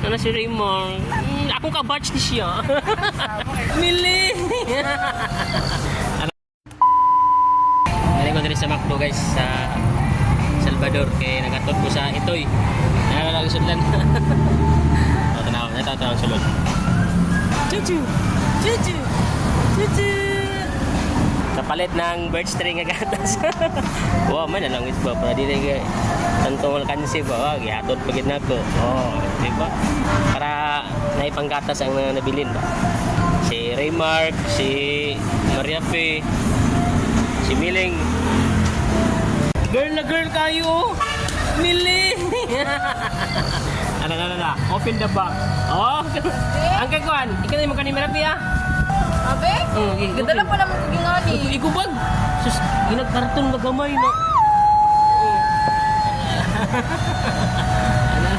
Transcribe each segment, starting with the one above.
Ano si Raymond? Akong ka-batch ni siya. Mili! Galing ko na sa McDo guys sa Salvador. Kaya nagatod ko sa Itoy. Nakakalang sudlan. Tanaw, natatawa ang sulod. Chuchu! Chuchu! Chuchu! Kapalit ng bird string nga gatas. Wow, man na lang isba para di na tantong alkansi ba? Gihatod pagid nako. Oh, di ba? Para naipanggatas ang nabilin ba. Si Raymark, si Maria Fe, si Miling. Girl na girl kayo. Miling. Ano. Open the box. Oh. Ang kagwan, ikaw na mo kanina Maria Fe ah. Abe? Ganda lang pa naman kaging ani. Igubag. Sus, ginagkarton magamay na.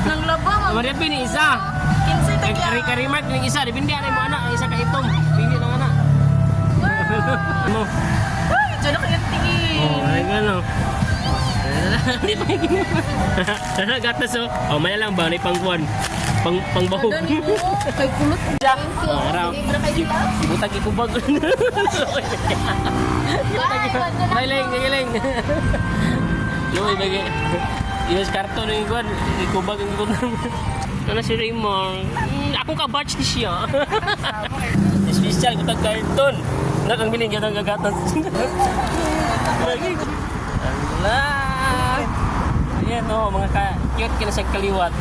Nang labang. Maria Fe ni isa. Kinsay ta Kay Karimark ni isa, dipindi ana mo anak, isa ka itom. Pili lang anak. Ano? Ay, diyan na kaya tingin. Oh, ay gano. Hindi pa gino. Sana gatas oh. Oh, may lang ba ni pangkuan. Pangbahog. Dani mo. Kay kulot. Araw. Ibutag ikubag. Giling. Yoy bagi. Yes karton ng iguan, ikubag ang ikon. Ano si Raymond? Akong ka-batch ni siya. Special ko tag karton. Nakang biling gyud ang gagatas. Allah. Ayan oh, mga cute kina sa kaliwat.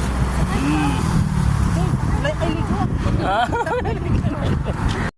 Ay ligo.